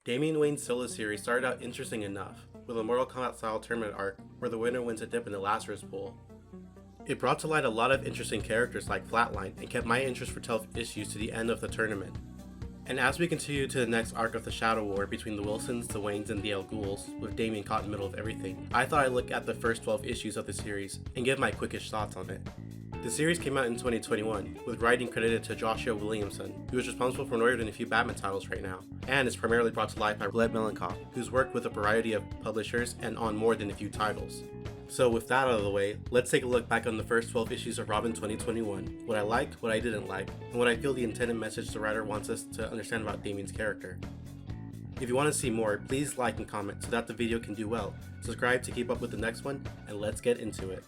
Damian Wayne's solo series started out interesting enough, with a Mortal Kombat style tournament arc where the winner wins a dip in the Lazarus pool. It brought to light a lot of interesting characters like Flatline and kept my interest for 12 issues to the end of the tournament. And as we continue to the next arc of the Shadow War between the Wilsons, the Waynes, and the El Ghouls, with Damian caught in the middle of everything, I thought I'd look at the first 12 issues of the series and give my quickish thoughts on it. The series came out in 2021, with writing credited to Joshua Williamson, who is responsible for more than a few Batman titles right now, and is primarily brought to life by Gleb Melanchoff, who's worked with a variety of publishers and on more than a few titles. So with that out of the way, let's take a look back on the first 12 issues of Robin 2021, what I liked, what I didn't like, and what I feel the intended message the writer wants us to understand about Damian's character. If you want to see more, please like and comment so that the video can do well, subscribe to keep up with the next one, and let's get into it.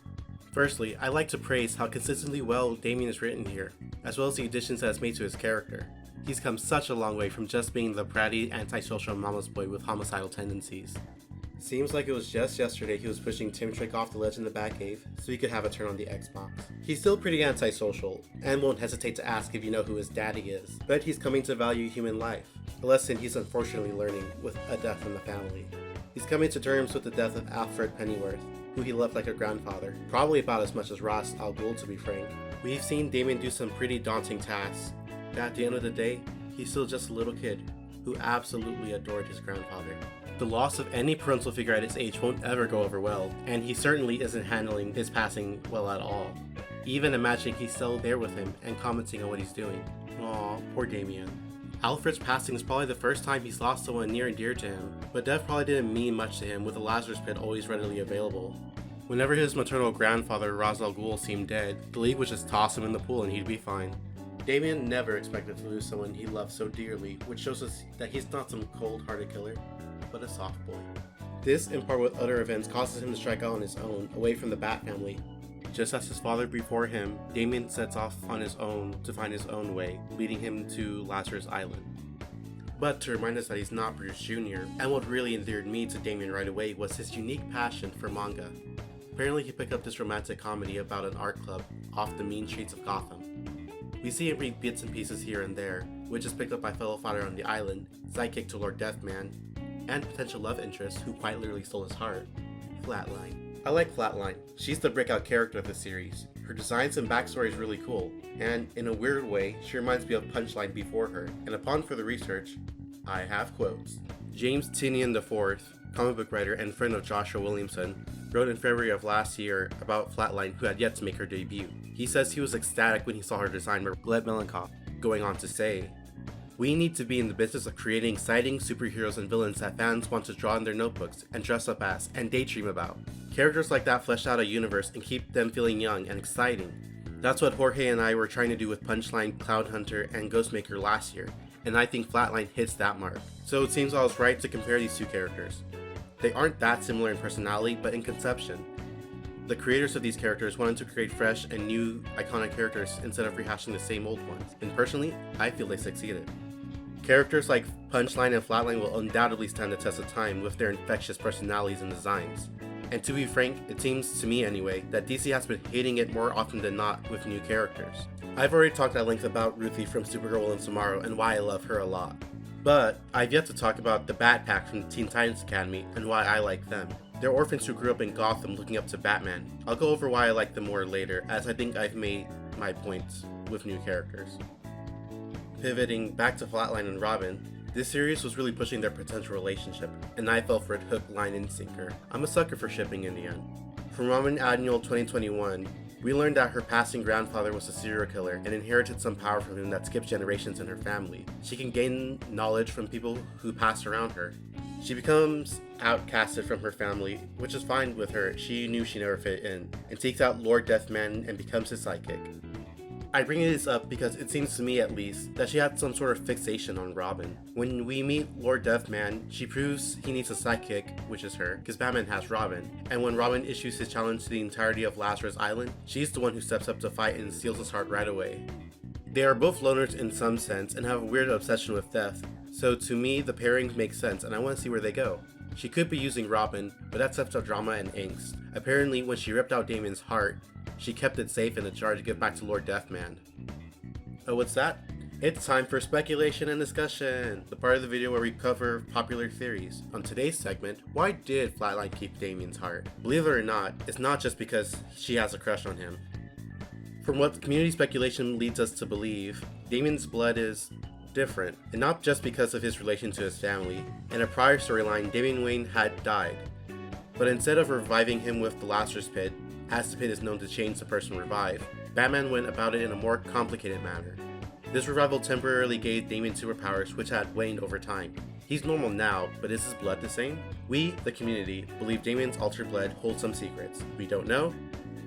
Firstly, I like to praise how consistently well Damian is written here, as well as the additions that it's made to his character. He's come such a long way from just being the bratty, antisocial mama's boy with homicidal tendencies. Seems like it was just yesterday he was pushing Tim Trick off the ledge in the Batcave so he could have a turn on the Xbox. He's still pretty antisocial, and won't hesitate to ask if you know who his daddy is, but he's coming to value human life, a lesson he's unfortunately learning with a death in the family. He's coming to terms with the death of Alfred Pennyworth, who he loved like a grandfather, probably about as much as Ross Al Ghul to be frank. We've seen Damian do some pretty daunting tasks, but at the end of the day, he's still just a little kid who absolutely adored his grandfather. The loss of any parental figure at his age won't ever go over well, and he certainly isn't handling his passing well at all. Even imagining he's still there with him and commenting on what he's doing. Aw, poor Damian. Alfred's passing is probably the first time he's lost someone near and dear to him, but death probably didn't mean much to him with the Lazarus Pit always readily available. Whenever his maternal grandfather Ra's al Ghul seemed dead, the League would just toss him in the pool and he'd be fine. Damian never expected to lose someone he loved so dearly, which shows us that he's not some cold-hearted killer, but a soft boy. This, in part with other events, causes him to strike out on his own, away from the Bat family. Just as his father before him, Damian sets off on his own to find his own way, leading him to Lazarus Island. But to remind us that he's not Bruce Jr., and what really endeared me to Damian right away was his unique passion for manga. Apparently he picked up this romantic comedy about an art club off the mean streets of Gotham. We see him read bits and pieces here and there, which is picked up by fellow fighter on the island, sidekick to Lord Deathman, and potential love interest who quite literally stole his heart, Flatline. I like Flatline. She's the breakout character of the series. Her designs and backstory is really cool, and in a weird way, she reminds me of Punchline before her, and upon further research, I have quotes. James Tynion IV, comic book writer and friend of Joshua Williamson, wrote in February of last year about Flatline, who had yet to make her debut. He says he was ecstatic when he saw her design by Gleb Melanchoff, going on to say, "We need to be in the business of creating exciting superheroes and villains that fans want to draw in their notebooks and dress up as and daydream about. Characters like that flesh out a universe and keep them feeling young and exciting. That's what Jorge and I were trying to do with Punchline, Cloud Hunter, and Ghostmaker last year, and I think Flatline hits that mark. So it seems I was right to compare these two characters. They aren't that similar in personality, but in conception. The creators of these characters wanted to create fresh and new iconic characters instead of rehashing the same old ones, and personally, I feel they succeeded. Characters like Punchline and Flatline will undoubtedly stand the test of time with their infectious personalities and designs. And to be frank, it seems to me anyway, that DC has been hitting it more often than not with new characters. I've already talked at length about Ruthie from Supergirl and Tomorrow and why I love her a lot. But I've yet to talk about the Bat Pack from the Teen Titans Academy and why I like them. They're orphans who grew up in Gotham looking up to Batman. I'll go over why I like them more later, as I think I've made my points with new characters. Pivoting back to Flatline and Robin, this series was really pushing their potential relationship, and I fell for it hook, line, and sinker. I'm a sucker for shipping in the end. From Robin Annual 2021, we learned that her passing grandfather was a serial killer and inherited some power from him that skips generations in her family. She can gain knowledge from people who pass around her. She becomes outcasted from her family, which is fine with her. She knew she never fit in, and takes out Lord Deathman and becomes his sidekick. I bring this up because it seems to me at least that she had some sort of fixation on Robin. When we meet Lord Deathman, she proves he needs a sidekick, which is her, because Batman has Robin. And when Robin issues his challenge to the entirety of Lazarus Island, she's the one who steps up to fight and steals his heart right away. They are both loners in some sense and have a weird obsession with death, so to me the pairings make sense and I want to see where they go. She could be using Robin, but that steps up drama and angst. Apparently when she ripped out Damian's heart, she kept it safe in a jar to give back to Lord Deathman. Oh, what's that? It's time for speculation and discussion, the part of the video where we cover popular theories. On today's segment, why did Flatline keep Damian's heart? Believe it or not, it's not just because she has a crush on him. From what community speculation leads us to believe, Damian's blood is different, and not just because of his relation to his family. In a prior storyline, Damian Wayne had died, but instead of reviving him with the Lazarus Pit, as the pit is known to change the person revived, Batman went about it in a more complicated manner. This revival temporarily gave Damian superpowers which had waned over time. He's normal now, but is his blood the same? We, the community, believe Damian's altered blood holds some secrets. We don't know,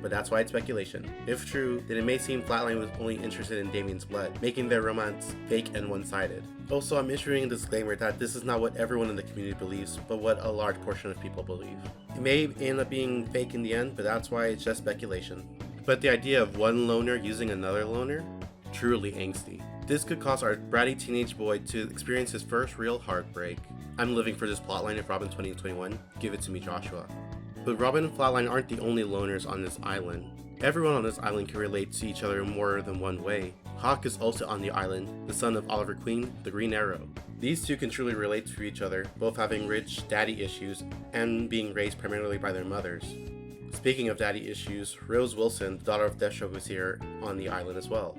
but that's why it's speculation. If true, then it may seem Flatline was only interested in Damian's blood, making their romance fake and one-sided. Also, I'm issuing a disclaimer that this is not what everyone in the community believes, but what a large portion of people believe. It may end up being fake in the end, but that's why it's just speculation. But the idea of one loner using another loner? Truly angsty. This could cause our bratty teenage boy to experience his first real heartbreak. I'm living for this plotline of Robin 2021. Give it to me, Joshua. But Robin and Flatline aren't the only loners on this island. Everyone on this island can relate to each other in more than one way. Hawk is also on the island, the son of Oliver Queen, the Green Arrow. These two can truly relate to each other, both having rich daddy issues and being raised primarily by their mothers. Speaking of daddy issues, Rose Wilson, the daughter of Deathstroke, was here on the island as well.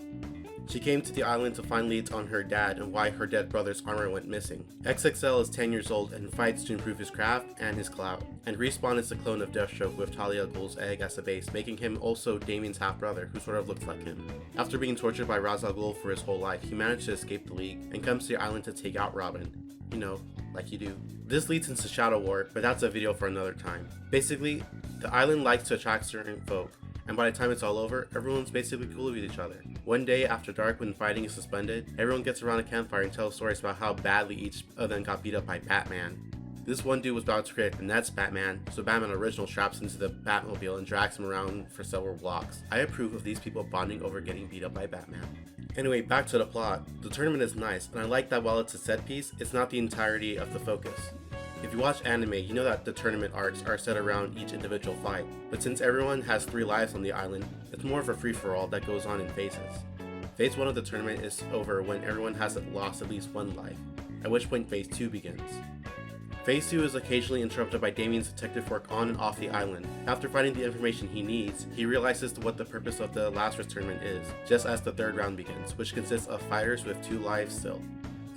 She came to the island to find leads on her dad and why her dead brother's armor went missing. XXL is 10 years old and fights to improve his craft and his clout. And Respawn is the clone of Deathstroke with Talia al Ghul's egg as a base, making him also Damian's half-brother, who sort of looks like him. After being tortured by Ra's al Ghul for his whole life, he managed to escape the League and comes to the island to take out Robin. You know, like you do. This leads into Shadow War, but that's a video for another time. Basically, the island likes to attract certain folk, and by the time it's all over, everyone's basically cool with each other. One day after dark, when fighting is suspended, everyone gets around a campfire and tells stories about how badly each of them got beat up by Batman. This one dude was about to create the next Batman, so Batman original straps into the Batmobile and drags him around for several blocks. I approve of these people bonding over getting beat up by Batman. Anyway, back to the plot. The tournament is nice, and I like that while it's a set piece, it's not the entirety of the focus. If you watch anime, you know that the tournament arcs are set around each individual fight, but since everyone has 3 lives on the island, it's more of a free-for-all that goes on in phases. Phase 1 of the tournament is over when everyone has lost at least 1 life, at which point Phase 2 begins. Phase 2 is occasionally interrupted by Damian's detective work on and off the island. After finding the information he needs, he realizes what the purpose of the Lazarus tournament is, just as the 3rd round begins, which consists of fighters with 2 lives still.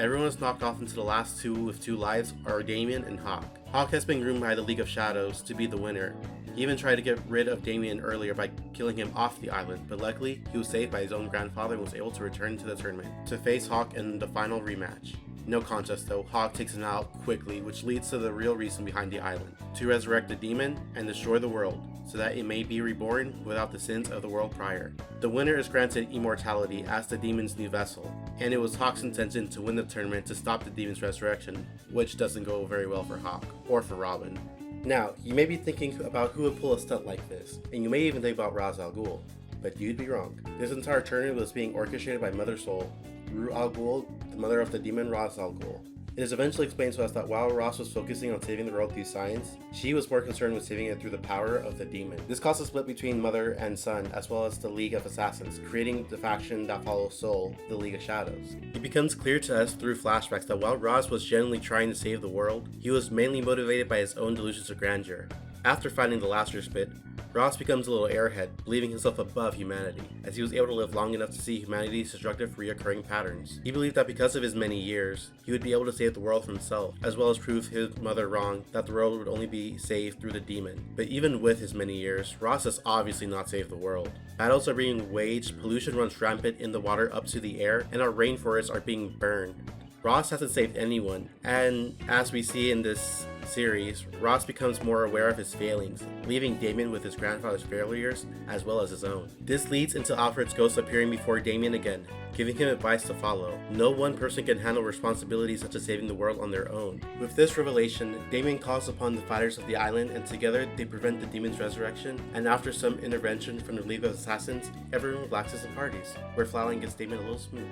Everyone is knocked off into the last 2 with 2 lives are Damian and Hawk. Hawk has been groomed by the League of Shadows to be the winner. He even tried to get rid of Damian earlier by killing him off the island, but luckily he was saved by his own grandfather and was able to return to the tournament to face Hawk in the final rematch. No contest though, Hawk takes him out quickly, which leads to the real reason behind the island: to resurrect the demon and destroy the world, so that it may be reborn without the sins of the world prior. The winner is granted immortality as the demon's new vessel, and it was Hawk's intention to win the tournament to stop the demon's resurrection, which doesn't go very well for Hawk, or for Robin. Now, you may be thinking about who would pull a stunt like this, and you may even think about Ra's al Ghul, but you'd be wrong. This entire tournament was being orchestrated by Mother Soul, Rue al Ghul, the mother of the demon Ra's al Ghul. It is eventually explained to us that while Ross was focusing on saving the world through science, she was more concerned with saving it through the power of the demon. This caused a split between mother and son, as well as the League of Assassins, creating the faction that follows Soul, the League of Shadows. It becomes clear to us through flashbacks that while Ross was genuinely trying to save the world, he was mainly motivated by his own delusions of grandeur. After finding the Lazarus Pit, Ross becomes a little airhead, believing himself above humanity, as he was able to live long enough to see humanity's destructive reoccurring patterns. He believed that because of his many years, he would be able to save the world from himself, as well as prove his mother wrong that the world would only be saved through the demon. But even with his many years, Ross has obviously not saved the world. Battles are being waged, pollution runs rampant in the water up to the air, and our rainforests are being burned. Ross hasn't saved anyone, and as we see in this series, Ross becomes more aware of his failings, leaving Damian with his grandfather's failures as well as his own. This leads into Alfred's ghost appearing before Damian again, giving him advice to follow. No one person can handle responsibilities such as saving the world on their own. With this revelation, Damian calls upon the fighters of the island, and together they prevent the demon's resurrection, and after some intervention from the League of Assassins, everyone relaxes and parties, where Flatline gets Damian a little smooch.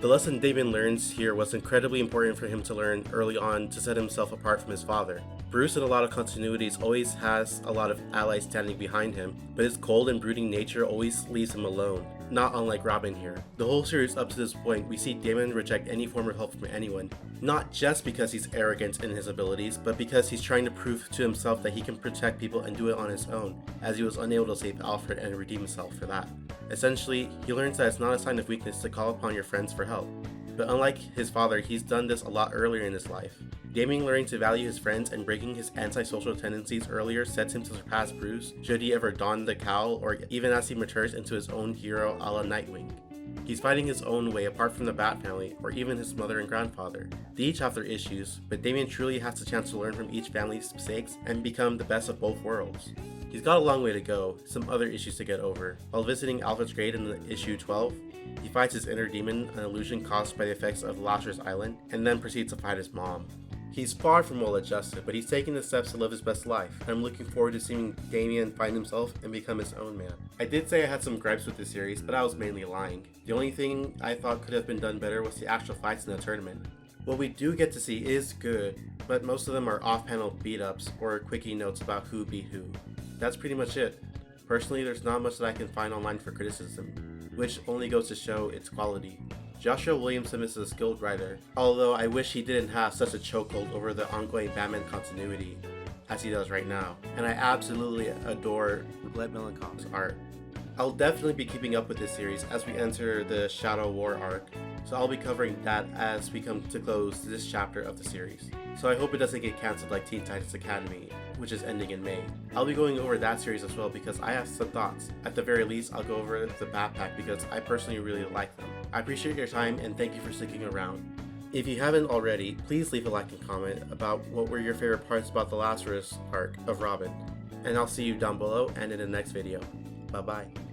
The lesson Damian learns here was incredibly important for him to learn early on to set himself apart from his father. Bruce in a lot of continuities always has a lot of allies standing behind him, but his cold and brooding nature always leaves him alone. not unlike Robin here. The whole series up to this point, we see Damian reject any form of help from anyone, not just because he's arrogant in his abilities, but because he's trying to prove to himself that he can protect people and do it on his own, as he was unable to save Alfred and redeem himself for that. Essentially, he learns that it's not a sign of weakness to call upon your friends for help. But unlike his father, he's done this a lot earlier in his life. Damian learning to value his friends and breaking his antisocial tendencies earlier sets him to surpass Bruce should he ever don the cowl, or even as he matures into his own hero a la Nightwing. He's fighting his own way apart from the Bat family, or even his mother and grandfather. They each have their issues, but Damian truly has the chance to learn from each family's mistakes and become the best of both worlds. He's got a long way to go, some other issues to get over. While visiting Alfred's grave in issue 12, he fights his inner demon, an illusion caused by the effects of Lazarus Island, and then proceeds to fight his mom. He's far from well adjusted, but he's taking the steps to live his best life, and I'm looking forward to seeing Damian find himself and become his own man. I did say I had some gripes with this series, but I was mainly lying. The only thing I thought could have been done better was the actual fights in the tournament. What we do get to see is good, but most of them are off-panel beat-ups or quickie notes about who beat who. That's pretty much it. Personally, there's not much that I can find online for criticism, which only goes to show its quality. Joshua Williamson is a skilled writer, although I wish he didn't have such a chokehold over the ongoing Batman continuity as he does right now, and I absolutely adore Let Melancholi's art. I'll definitely be keeping up with this series as we enter the Shadow War arc, so I'll be covering that as we come to close this chapter of the series. So I hope it doesn't get cancelled like Teen Titans Academy, which is ending in May. I'll be going over that series as well because I have some thoughts. At the very least, I'll go over the Backpack because I personally really like them. I appreciate your time and thank you for sticking around. If you haven't already, please leave a like and comment about what were your favorite parts about the Lazarus arc of Robin. And I'll see you down below and in the next video. Bye bye.